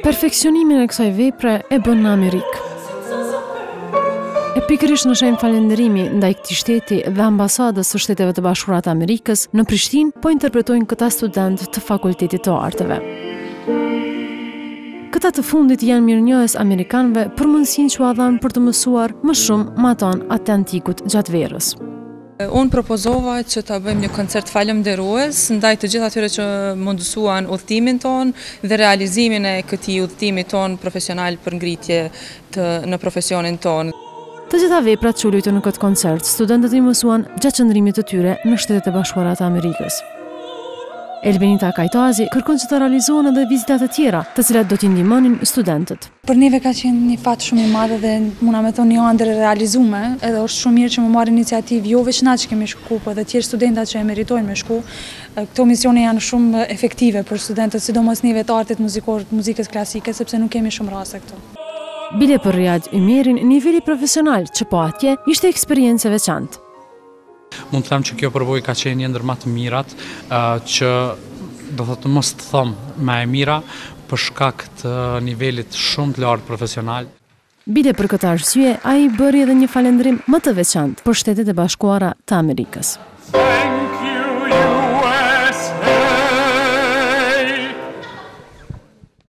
Perfeksionimin e kësaj vepre e bën në Amerikë. E pikërisht në shenjë falënderimi ndaj këtij shteti dhe ambasadës së Shteteve të Bashkuara të Amerikës në Prishtinë po interpretojnë këta studentë të Fakultetit të Arteve. Këta të fundit janë mirënjohës amerikanëve për mundësinë që u dhanë për të mësuar më shumë me atë atë antikut gjatë verës. Unë propozova që ta bëjmë një koncert falënderues ndaj të gjithë atyre që mundësuan udhëtimin tonë dhe realizimin e këtij udhëtimi tonë profesional për ngritje në profesionin tonë. Të gjitha veprat që u luajtën në këtë koncert, studentët i mësuan gjatë qëndrimit të tyre në Shtetet e Bashkuara të Amerikës. Elbenita Kajtazi kërkon që të realizohen edhe vizitat e tjera, të cilat do t'i ndihmonin studentët. Për neve ka qenë një fat shumë i madh dhe muna me thonë një ëndër e realizuar, edhe është shumë mirë që më marrë iniciativë jo vetëm na që kemi shku, por edhe tjerë studentat që e meritojnë me shku. Këto misione janë shumë efektive për studentët, sidomos neve të artit muzikor, muzikës klasike, sepse nuk kemi shumë raste këtu. Bile për Riyad Ymerin, niveli profesional që po atje ishte eksperiencë e veçantë. Mund të them që kjo përvojë ka qenë një ndër më të mirat, që do thotë mos të them më e mira për shkak të nivelit shumë të lartë profesional. Bile për këtë arsye, ai bëri edhe një falënderim më të veçantë për Shtetet e Bashkuara të Amerikës.